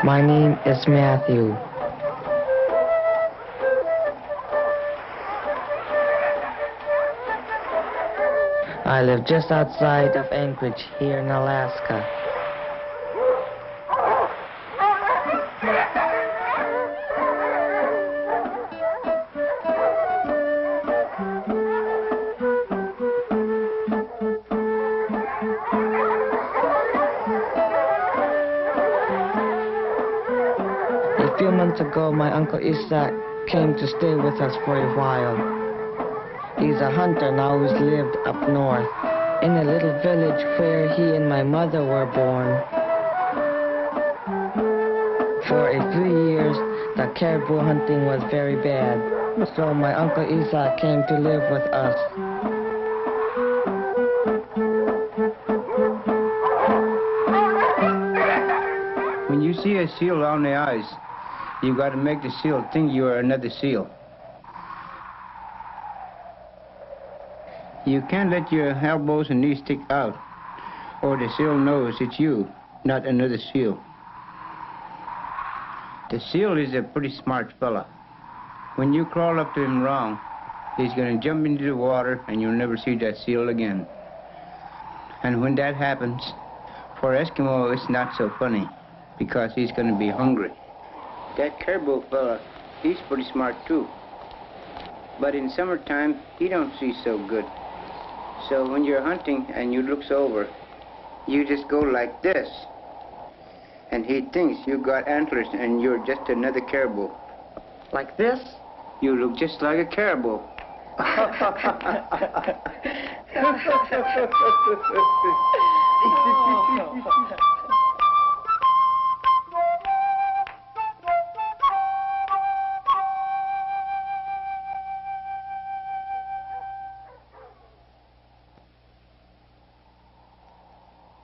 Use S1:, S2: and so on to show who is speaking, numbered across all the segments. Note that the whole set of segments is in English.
S1: My name is Matthew. I live just outside of Anchorage here in Alaska. A few months ago, my Uncle Isak came to stay with us for a while. He's a hunter and always lived up north, in a little village where he and my mother were born. For a few years, the caribou hunting was very bad, so my Uncle Isak came to live with us.
S2: When you see a seal on the ice, you got to make the seal think you are another seal. You can't let your elbows and knees stick out, or the seal knows it's you, not another seal. The seal is a pretty smart fella. When you crawl up to him wrong, he's going to jump into the water and you'll never see that seal again. And when that happens, for Eskimo, it's not so funny, because he's going to be hungry. That caribou fella, he's pretty smart too. But in summertime, he don't see so good. So when you're hunting and you looks over, you just go like this. And he thinks you got antlers and you're just another caribou.
S1: Like this?
S2: You look just like a caribou.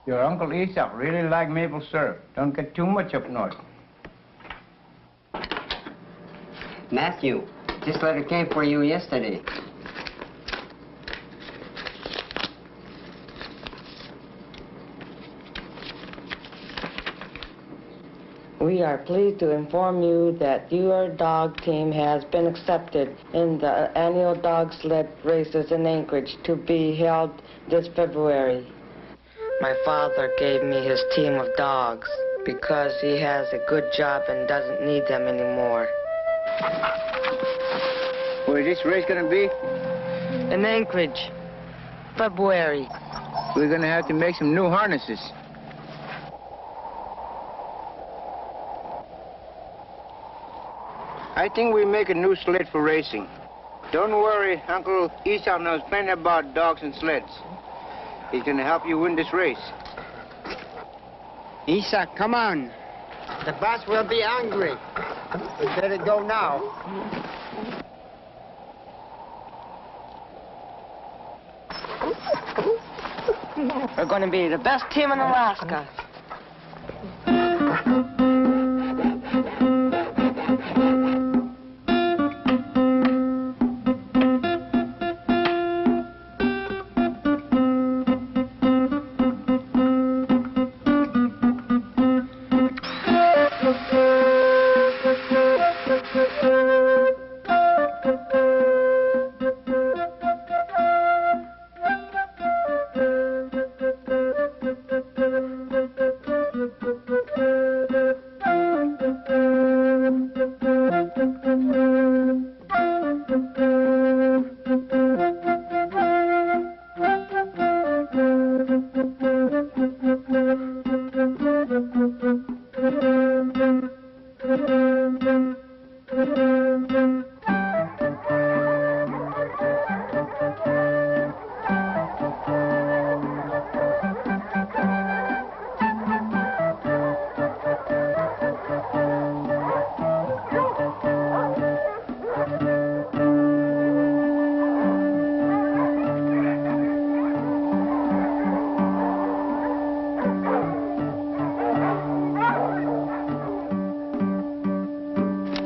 S2: Your Uncle Isak really liked maple syrup. Don't get too much up north.
S3: Matthew, this letter came for you yesterday.
S1: We are pleased to inform you that your dog team has been accepted in the annual dog sled races in Anchorage to be held this February. My father gave me his team of dogs because he has a good job and doesn't need them anymore.
S2: Where's this race going to be?
S1: In Anchorage, February.
S2: We're going to have to make some new harnesses. I think we make a new sled for racing. Don't worry, Uncle Isak knows plenty about dogs and sleds. He's going to help you win this race.
S3: Isak, come on.
S4: The boss will be angry. We better go now.
S1: We're going to be the best team in Alaska.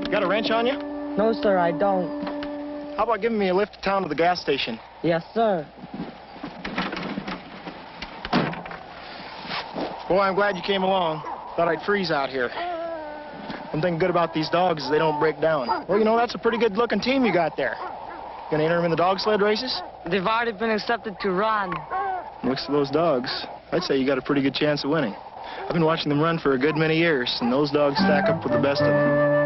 S5: Got a wrench on you?
S1: No, sir, I don't.
S5: How about giving me a lift to town to the gas station?
S1: Yes, sir.
S5: Boy, I'm glad you came along. Thought I'd freeze out here. One thing good about these dogs is they don't break down. Well, you know, that's a pretty good-looking team you got there. Gonna enter them in the dog sled races?
S1: They've already been accepted to run.
S5: Looks to those dogs, I'd say you got a pretty good chance of winning. I've been watching them run for a good many years, and those dogs stack up with the best of them.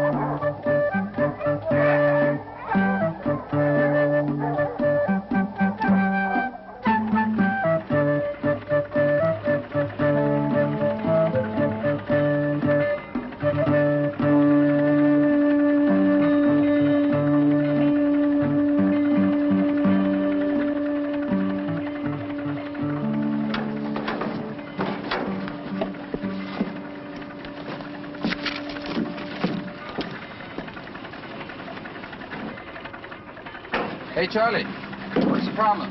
S6: Hey, Charlie, what's the problem?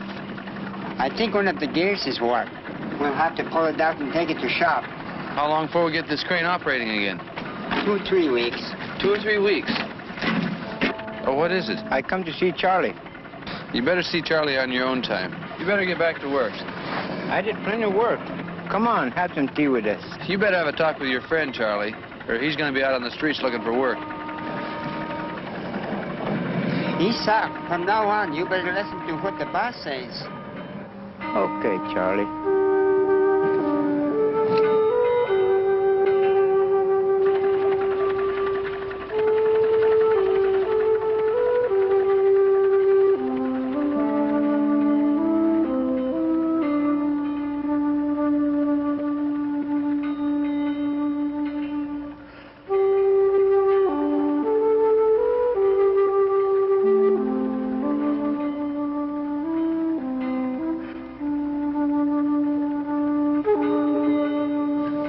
S4: I think one of the gears is warped. We'll have to pull it out and take it to shop.
S6: How long before we get this crane operating again?
S4: 2 or 3 weeks.
S6: 2 or 3 weeks. Oh, what is it?
S3: I come to see Charlie.
S6: You better see Charlie on your own time. You better get back to work.
S3: I did plenty of work. Come on, have some tea with us.
S6: You better have a talk with your friend, Charlie, or he's going to be out on the streets looking for work.
S4: Isak, from now on, you better listen to what the boss says.
S3: Okay, Charlie.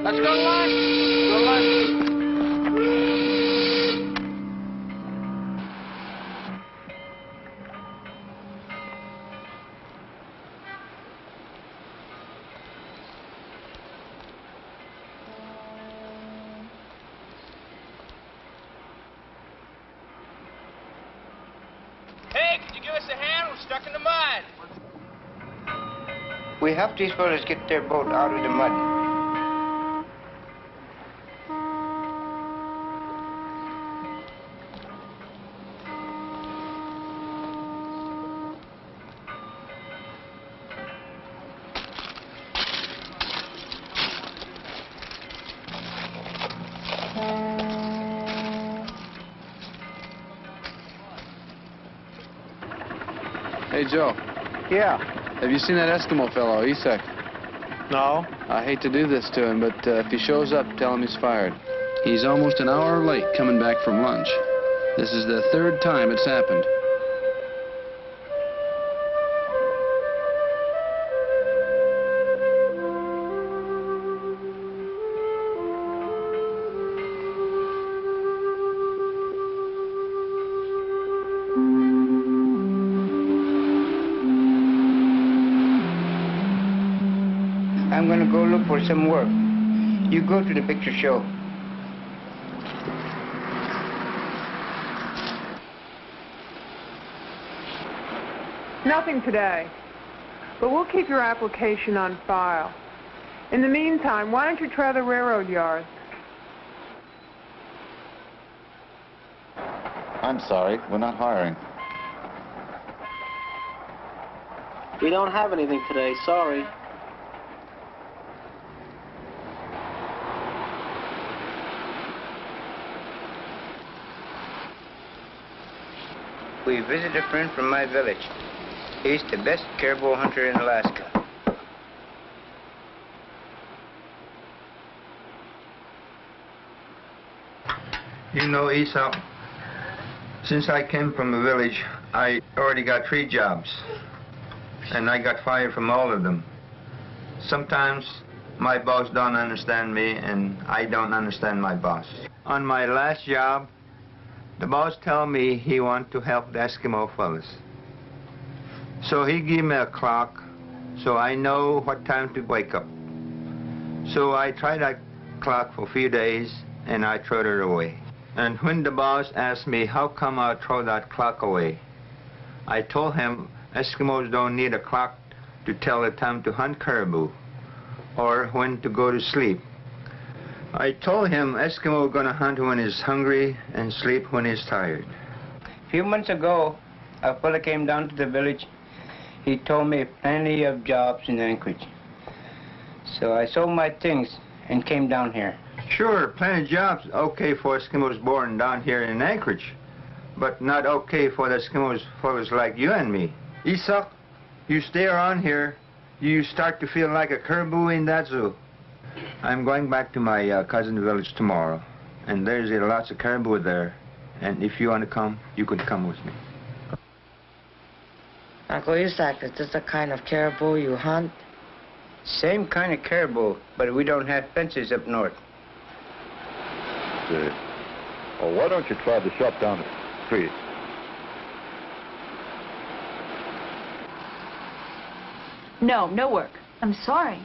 S6: Let's go to lunch. Go to lunch.
S2: Hey, can you give us a hand? We're stuck in the mud.
S3: We helped these fellas get their boat out of the mud.
S6: Hey, Joe.
S3: Yeah.
S6: Have you seen that Eskimo fellow, Isak?
S5: No?
S6: I hate to do this to him, but if he shows up, tell him he's fired. He's almost an hour late coming back from lunch. This is the 3rd time it's happened.
S3: I'm gonna go look for some work. You go to the picture show.
S7: Nothing today, but we'll keep your application on file. In the meantime, why don't you try the railroad yard?
S8: I'm sorry, we're not hiring.
S9: We don't have anything today, sorry.
S3: We visit a friend from my village. He's the best caribou hunter in Alaska. You know, Isak, since I came from a village, I already got 3 jobs. And I got fired from all of them. Sometimes my boss don't understand me, and I don't understand my boss. On my last job, the boss told me he want to help the Eskimo fellas. So he gave me a clock so I know what time to wake up. So I tried that clock for a few days and I threw it away. And when the boss asked me how come I throw that clock away, I told him Eskimos don't need a clock to tell the time to hunt caribou or when to go to sleep. I told him Eskimo gonna hunt when he's hungry and sleep when he's tired.
S2: A few months ago, a fella came down to the village. He told me plenty of jobs in Anchorage. So I sold my things and came down here.
S3: Sure, plenty of jobs okay for Eskimos born down here in Anchorage, but not okay for the Eskimos fellas like you and me. Isak, you stay around here, you start to feel like a caribou in that zoo. I'm going back to my cousin's village tomorrow, and there's lots of caribou there, and if you want to come, you could come with me.
S1: Uncle Isak, is this the kind of caribou you hunt?
S2: Same kind of caribou, but we don't have fences up north.
S8: Say, well, why don't you try the shop down the street?
S10: No, no work. I'm sorry.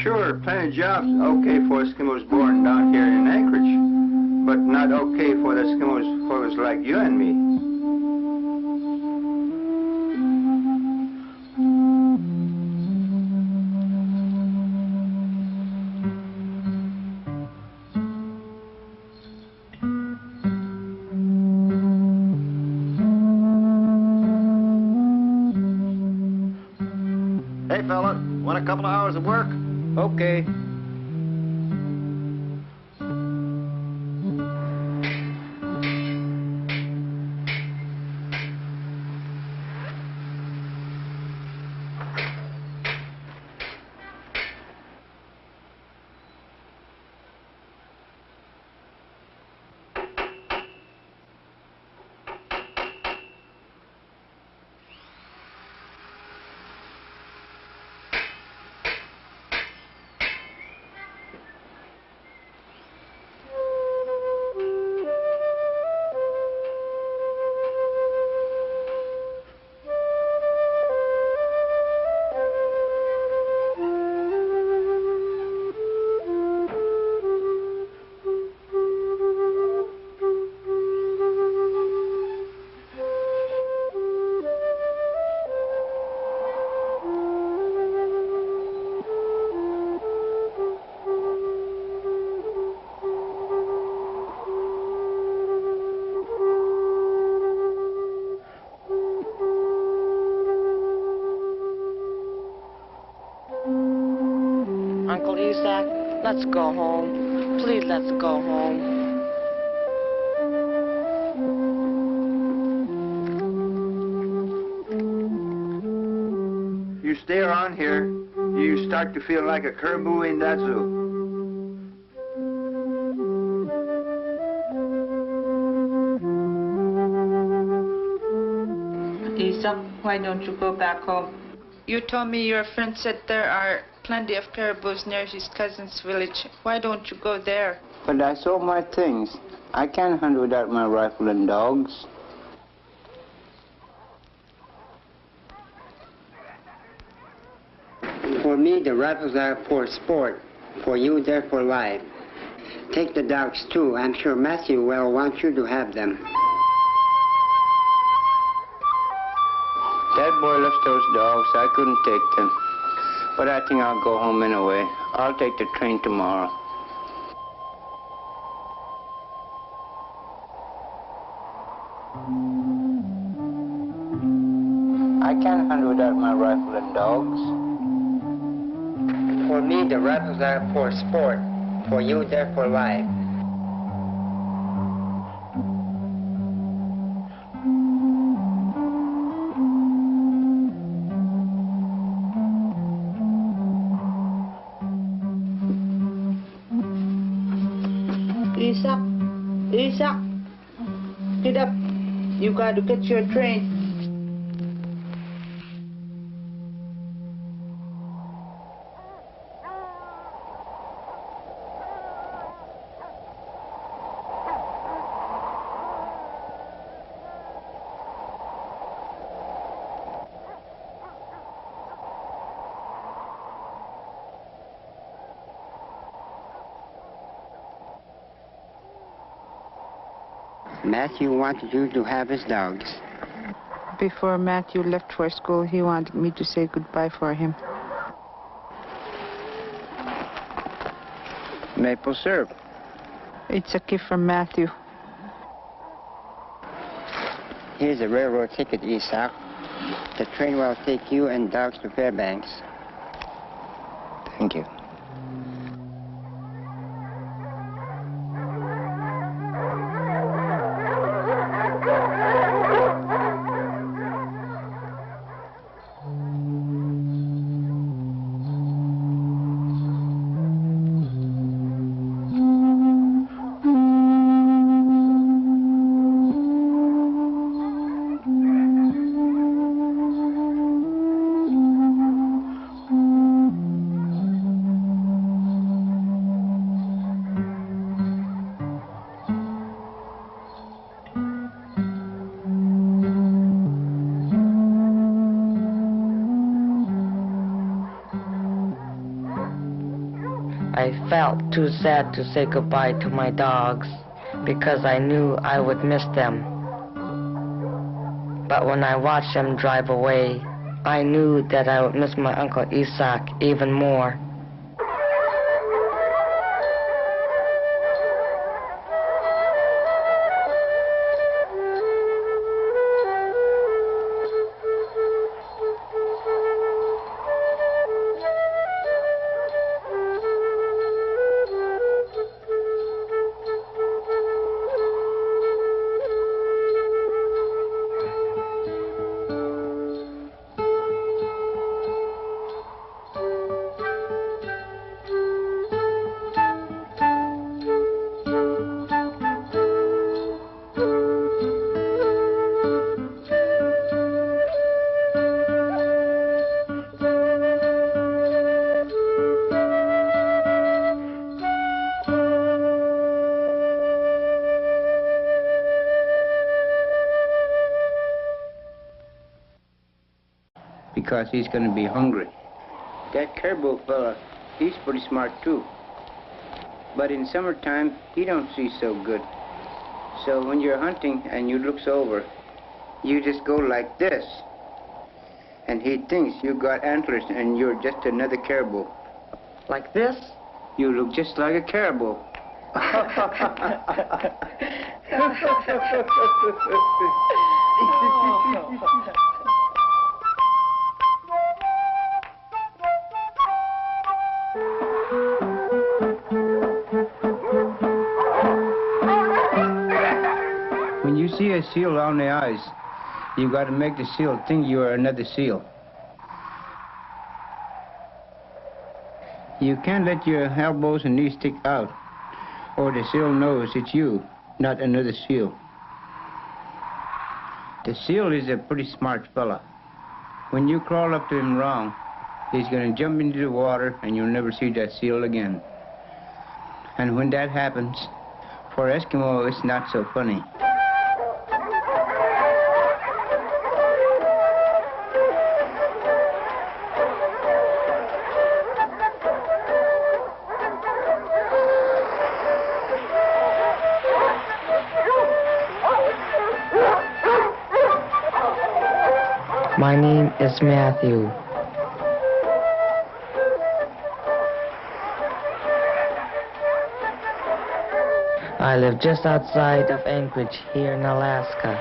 S3: Sure, plenty of jobs okay for Eskimos born down here in Anchorage, but not okay for the Eskimos fellas like you and me.
S4: Hey, fella, want a couple of hours of work?
S2: Okay.
S1: Uncle Isak, let's go home. Please, let's go home.
S3: You stay around here, you start to feel like a caribou in that zoo.
S11: Isak, why don't you go back home? You told me your friend said there are plenty of caribous near his cousin's village. Why don't you go there?
S2: But I sold my things. I can't hunt without my rifle and dogs.
S4: For me, the rifles are for sport. For you, they're for life. Take the dogs, too. I'm sure Matthew will want you to have them.
S2: That boy loves those dogs. I couldn't take them. But I think I'll go home anyway. I'll take the train tomorrow. I can't hunt without my rifle and dogs.
S4: For me, the rifles are for sport. For you, they're for life.
S11: Isak, Isak, get up. You got to get your train.
S4: Matthew wanted you to have his dogs.
S11: Before Matthew left for school, he wanted me to say goodbye for him.
S2: Maple syrup.
S11: It's a gift from Matthew.
S4: Here's a railroad ticket, Isak. The train will take you and dogs to Fairbanks.
S2: Thank you.
S1: I felt too sad to say goodbye to my dogs because I knew I would miss them. But when I watched them drive away, I knew that I would miss my Uncle Isak even more.
S2: Because he's going to be hungry. That caribou fella, he's pretty smart too. But in summertime, he don't see so good. So when you're hunting and you looks over, you just go like this. And he thinks you got antlers and you're just another caribou.
S1: Like this?
S2: You look just like a caribou. When you see a seal on the ice, you got to make the seal think you are another seal. You can't let your elbows and knees stick out, or the seal knows it's you, not another seal. The seal is a pretty smart fella. When you crawl up to him wrong, he's going to jump into the water and you'll never see that seal again. And when that happens, for Eskimo, it's not so funny.
S1: My name is Matthew. I live just outside of Anchorage here in Alaska.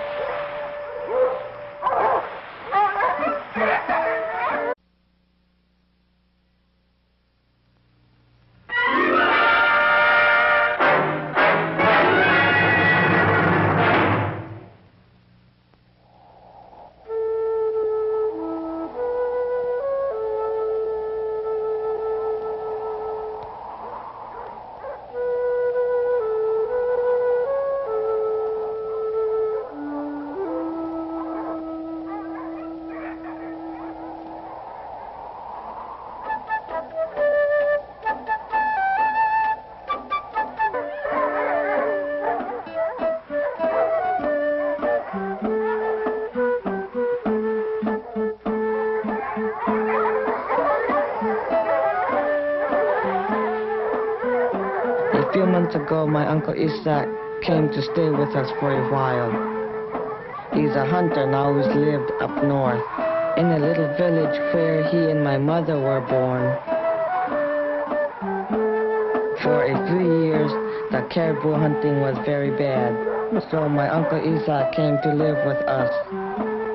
S1: A few months ago, my Uncle Isak came to stay with us for a while. He's a hunter and always lived up north, in a little village where he and my mother were born. For a few years, the caribou hunting was very bad, so my Uncle Isak came to live with us.